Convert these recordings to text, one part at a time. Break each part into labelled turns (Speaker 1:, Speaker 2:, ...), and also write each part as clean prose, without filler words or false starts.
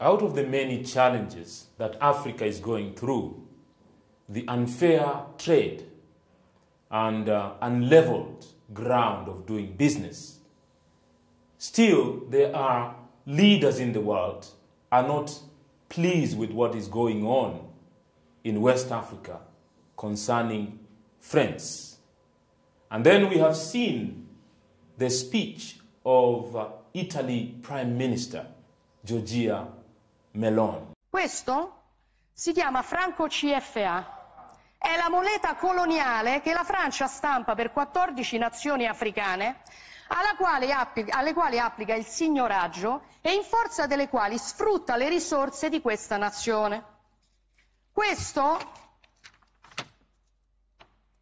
Speaker 1: Out of the many challenges that Africa is going through, the unfair trade and unleveled ground of doing business, still there are leaders in the world are not pleased with what is going on in West Africa concerning France. And then we have seen the speech of Italy Prime Minister Giorgia Meloni.
Speaker 2: Questo si chiama franco CFA. È la moneta coloniale che la Francia stampa per 14 nazioni africane, alle quali applica il signoraggio e in forza delle quali sfrutta le risorse di questa nazione. Questo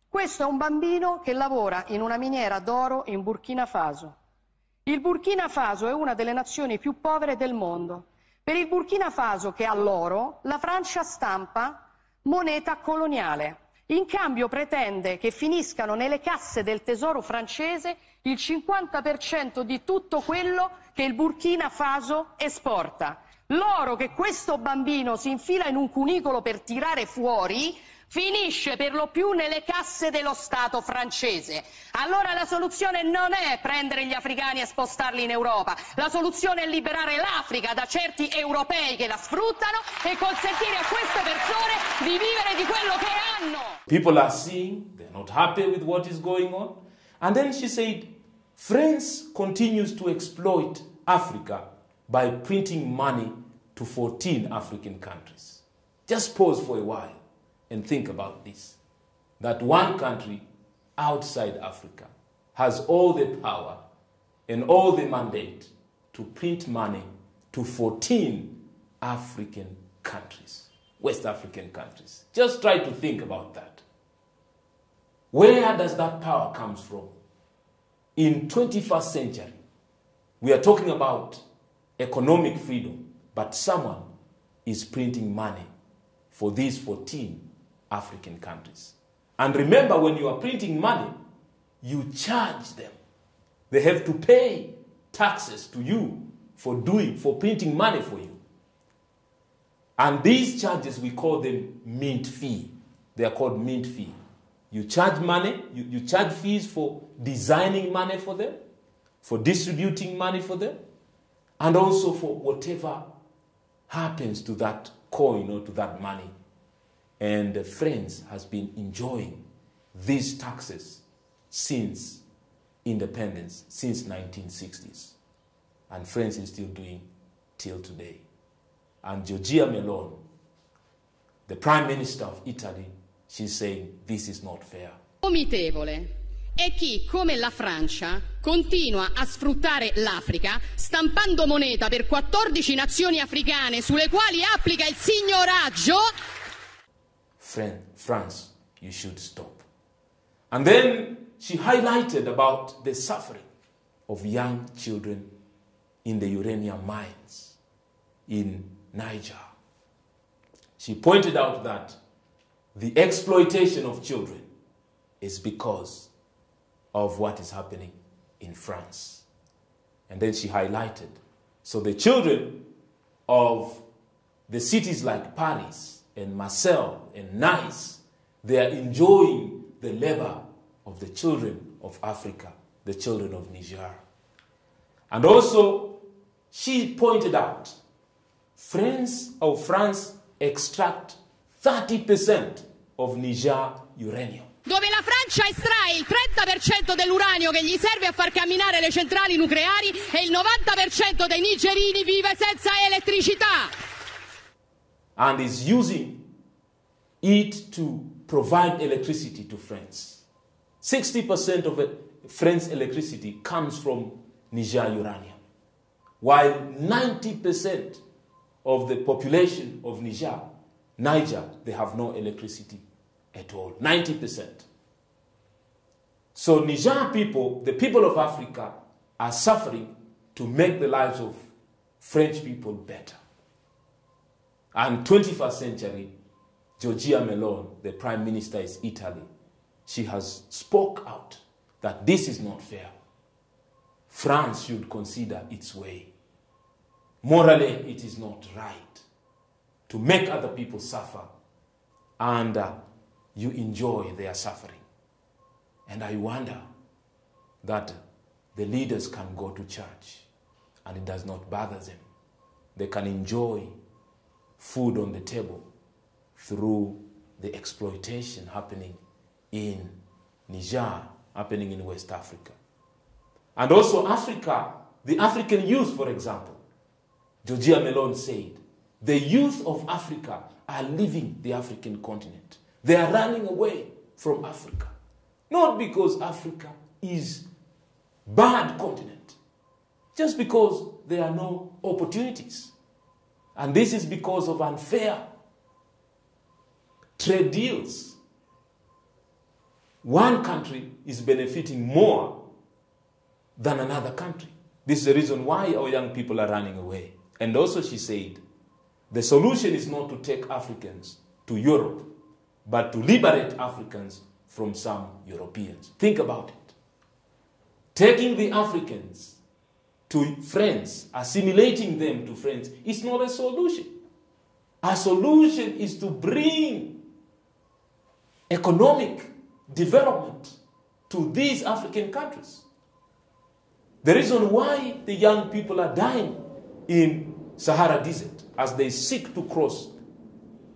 Speaker 2: è un bambino che lavora in una miniera d'oro in Burkina Faso. Il Burkina Faso è una delle nazioni più povere del mondo. Per il Burkina Faso, che ha l'oro, la Francia stampa moneta coloniale. In cambio pretende che finiscano nelle casse del tesoro francese il 50% di tutto quello che il Burkina Faso esporta. L'oro che questo bambino si infila in un cunicolo per tirare fuori finisce per lo più nelle casse dello Stato francese. Allora la soluzione non è prendere gli africani e spostarli in Europa, la soluzione è liberare l'Africa da certi europei che la sfruttano e consentire a queste persone di vivere di quello che hanno.
Speaker 1: People are seeing, they're not happy with what is going on. And then she said, France continues to exploit Africa by printing money to 14 African countries. Just pause for a while and think about this. That one country outside Africa has all the power and all the mandate to print money to 14 African countries, West African countries. Just try to think about that. Where does that power come from? In 21st century, we are talking about economic freedom, but someone is printing money for these 14 African countries. And remember, when you are printing money, you charge them. They have to pay taxes to you for printing money for you. And these charges, we call them mint fee. They are called mint fee. You charge money, you charge fees for designing money for them, for distributing money for them, and also for whatever happens to that coin or to that money. And France has been enjoying these taxes since independence, since 1960s. And France is still doing till today. And Giorgia Meloni, the Prime Minister of Italy, she's saying this is not fair.
Speaker 3: Vomitevole è chi, come la Francia, continua a sfruttare l'Africa stampando moneta per 14 nazioni africane sulle quali applica il signoraggio.
Speaker 1: France, you should stop. And then she highlighted about the suffering of young children in the uranium mines in Niger. She pointed out that the exploitation of children is because of what is happening in France. And then she highlighted, so the children of the cities like Paris and Marseille and Nice, they are enjoying the labor of the children of Africa, the children of Niger. And also, she pointed out, France extract 30% of Niger uranium.
Speaker 3: Dove la Francia estrae il 30% dell'uranio che gli serve a far camminare le centrali nucleari e il 90% dei nigerini vive senza elettricità.
Speaker 1: And is using it to provide electricity to France. 60% of French electricity comes from Niger uranium, while 90% of the population of Niger, they have no electricity at all, 90%. So Niger people, the people of Africa, are suffering to make the lives of French people better. And 21st century, Giorgia Meloni, the Prime Minister of Italy, she has spoke out that this is not fair. France should consider its way. Morally, it is not right to make other people suffer and you enjoy their suffering. And I wonder that the leaders can go to church and it does not bother them. They can enjoy food on the table through the exploitation happening in Niger, happening in West Africa. And also Africa, the African youth, for example. Giorgia Meloni said, the youth of Africa are leaving the African continent. They are running away from Africa. Not because Africa is a bad continent, just because there are no opportunities. And this is because of unfair trade deals. One country is benefiting more than another country. This is the reason why our young people are running away. And also she said, the solution is not to take Africans to Europe, but to liberate Africans from some Europeans. Think about it. Taking the Africans to France, assimilating them to France, is not a solution. A solution is to bring economic development to these African countries. The reason why the young people are dying in Sahara Desert as they seek to cross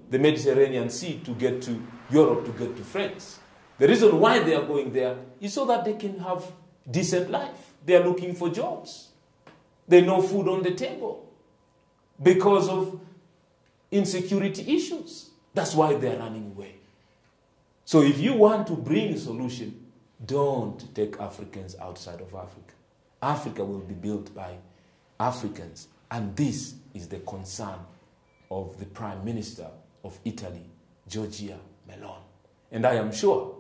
Speaker 1: the Mediterranean Sea to get to Europe, to get to France. The reason why they are going there is so that they can have decent life. They are looking for jobs. They know food on the table because of insecurity issues. That's why they are running away. So if you want to bring a solution, don't take Africans outside of Africa. Africa will be built by Africans. And this is the concern of the Prime Minister of Italy, Giorgia Meloni. And I am sure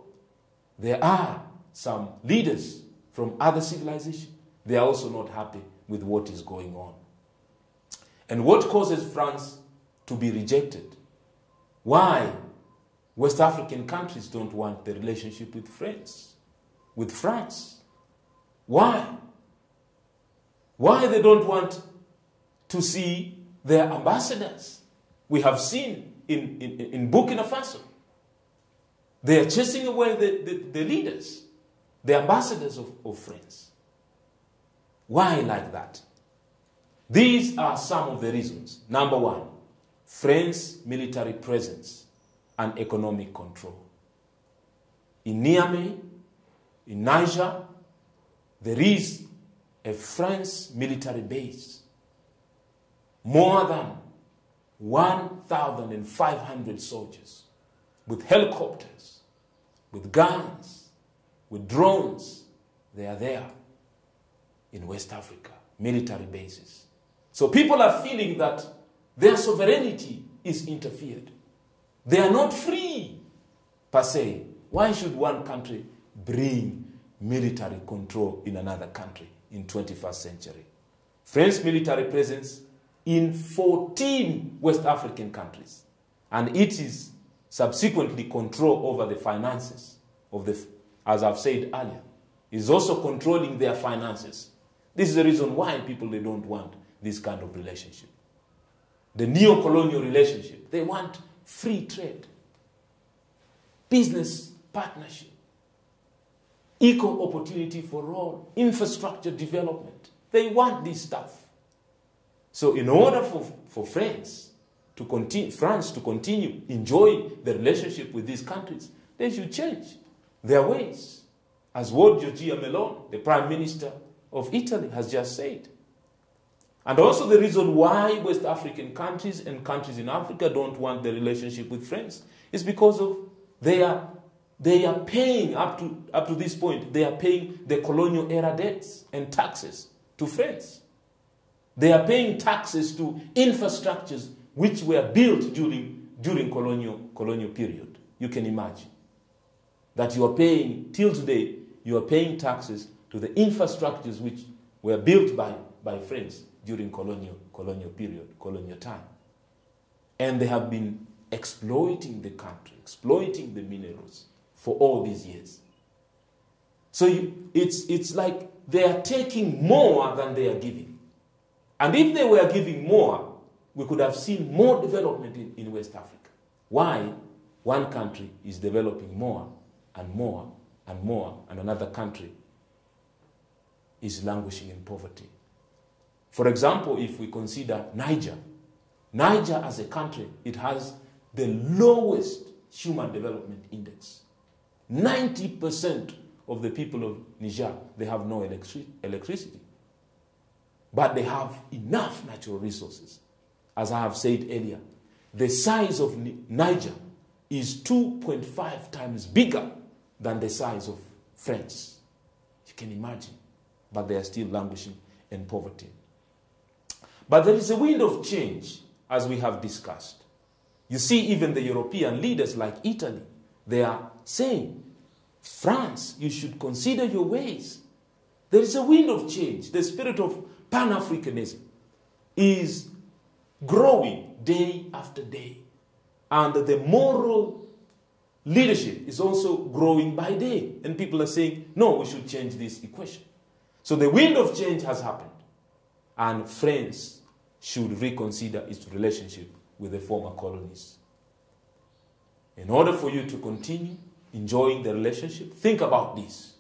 Speaker 1: there are some leaders from other civilizations. They are also not happy with what is going on. And what causes France to be rejected? Why West African countries don't want the relationship with France? Why? Why they don't want to see their ambassadors? We have seen in Burkina Faso, they are chasing away the leaders, the ambassadors of France. Why like that? These are some of the reasons. Number one, France's military presence and economic control. In Niamey, in Niger, there is a French military base. More than 1,500 soldiers with helicopters, with guns, with drones. They are there in West Africa, military bases. So people are feeling that their sovereignty is interfered. They are not free, per se. Why should one country bring military control in another country in 21st century? French military presence in 14 West African countries. And it is subsequently control over the finances of the, as I've said earlier, is also controlling their finances. This is the reason why people, they don't want this kind of relationship. The neo-colonial relationship, they want free trade, business partnership, equal opportunity for all, infrastructure development. They want this stuff. So in order for France to continue enjoying the relationship with these countries, they should change their ways. As what Giorgia Meloni, the Prime Minister of Italy, has just said. And also the reason why West African countries and countries in Africa don't want the relationship with France is because of they are paying up to this point, they are paying the colonial era debts and taxes to France. They are paying taxes to infrastructures which were built during colonial period. You can imagine that you are paying, till today, you are paying taxes to the infrastructures which were built by France during colonial period, colonial time. And they have been exploiting the country, exploiting the minerals for all these years. So it's like they are taking more than they are giving. And if they were giving more, we could have seen more development in West Africa. Why? One country is developing more and more and more, and another country is languishing in poverty. For example, if we consider Niger, Niger as a country, it has the lowest human development index. 90% of the people of Niger, they have no electricity. But they have enough natural resources. As I have said earlier, the size of Niger is 2.5 times bigger than the size of France. You can imagine. But they are still languishing in poverty. But there is a wind of change, as we have discussed. You see, even the European leaders like Italy, they are saying, France, you should consider your ways. There is a wind of change. The spirit of Pan-Africanism is growing day after day. And the moral leadership is also growing by day. And people are saying, no, we should change this equation. So the wind of change has happened. And France should reconsider its relationship with the former colonies. In order for you to continue enjoying the relationship, think about this.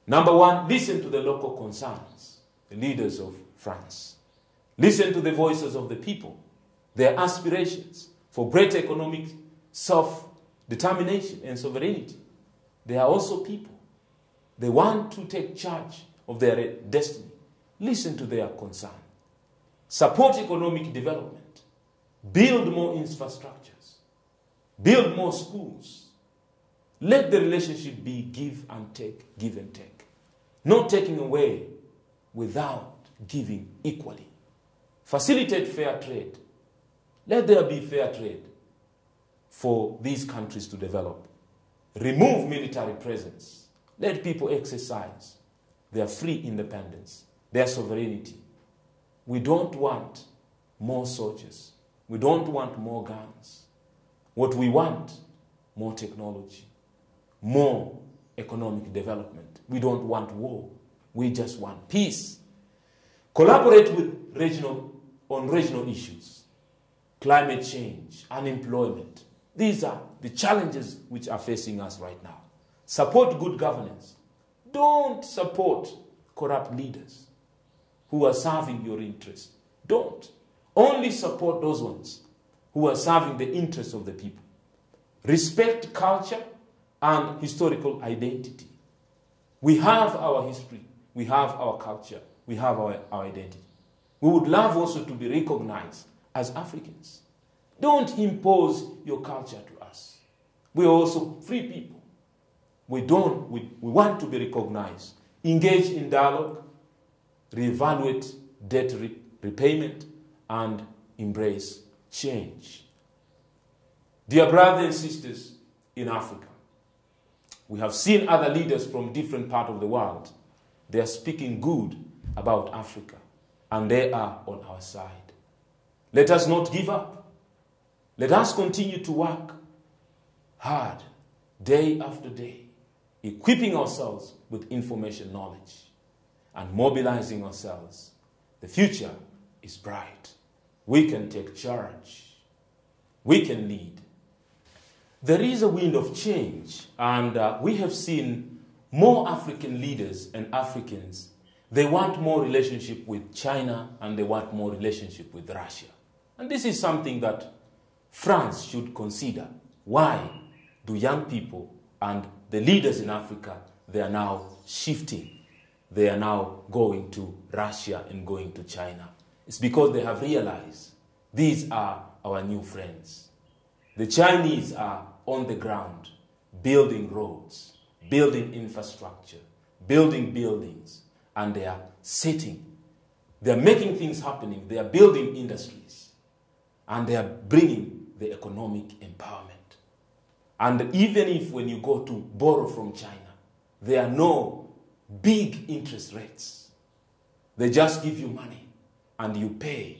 Speaker 1: Number one, listen to the local concerns, the leaders of France. Listen to the voices of the people, their aspirations for greater economic self-determination and sovereignty. They are also people. They want to take charge of their destiny. Listen to their concern. Support economic development. Build more infrastructures. Build more schools. Let the relationship be give and take, give and take. Not taking away without giving equally. Facilitate fair trade. Let there be fair trade for these countries to develop. Remove military presence. Let people exercise their free independence, their sovereignty. We don't want more soldiers. We don't want more guns. What we want, more technology, more economic development. We don't want war. We just want peace. Collaborate with on regional issues, climate change, unemployment. These are the challenges which are facing us right now. Support good governance. Don't support corrupt leaders who are serving your interests. Don't. Only support those ones who are serving the interests of the people. Respect culture and historical identity. We have our history. We have our culture. We have our identity. We would love also to be recognized as Africans. Don't impose your culture to us. We are also free people. We want to be recognized. Engage in dialogue, reevaluate debt repayment, and embrace change. Dear brothers and sisters in Africa, we have seen other leaders from different parts of the world. They are speaking good about Africa, and they are on our side. Let us not give up. Let us continue to work hard, day after day, equipping ourselves with information knowledge and mobilizing ourselves. The future is bright. We can take charge. We can lead. There is a wind of change, and we have seen more African leaders and Africans. They want more relationship with China, and they want more relationship with Russia. And this is something that France should consider. Why do young people and the leaders in Africa, they are now shifting? They are now going to Russia and going to China. It's because they have realized these are our new friends. The Chinese are on the ground, building roads, building infrastructure, building buildings, and they are they are making things happening. They are building industries, and they are bringing the economic empowerment. And even if when you go to borrow from China, there are no big interest rates. They just give you money, and you pay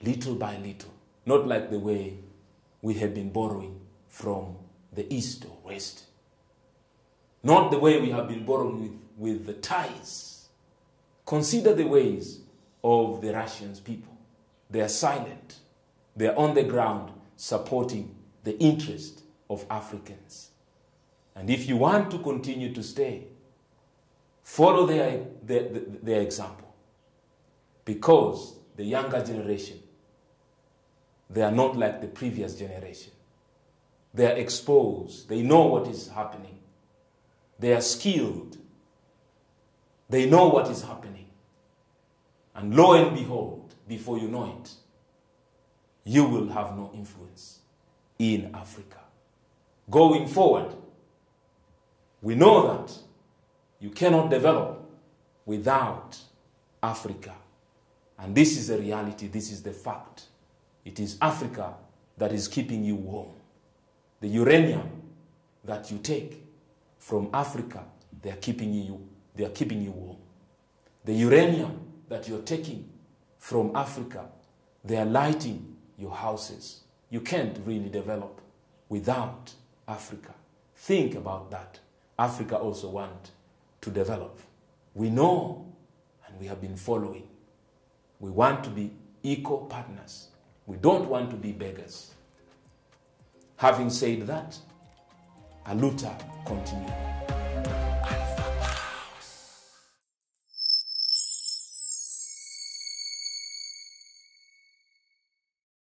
Speaker 1: little by little, not like the way we have been borrowing from the East or West. Not the way we have been borrowing with the ties. Consider the ways of the Russian people. They are silent. They are on the ground supporting the interest of Africans. And if you want to continue to stay, follow their example. Because the younger generation, they are not like the previous generation. They are exposed. They know what is happening. They are skilled. They know what is happening. And lo and behold, before you know it, you will have no influence in Africa. Going forward, we know that you cannot develop without Africa. And this is the reality, this is the fact. It is Africa that is keeping you warm. The uranium that you take from Africa, they are keeping you warm. The uranium that you're taking from Africa, they are lighting your houses. You can't really develop without Africa. Think about that. Africa also wants to develop. We know and we have been following. We want to be equal partners. We don't want to be beggars. Having said that, Aluta continues.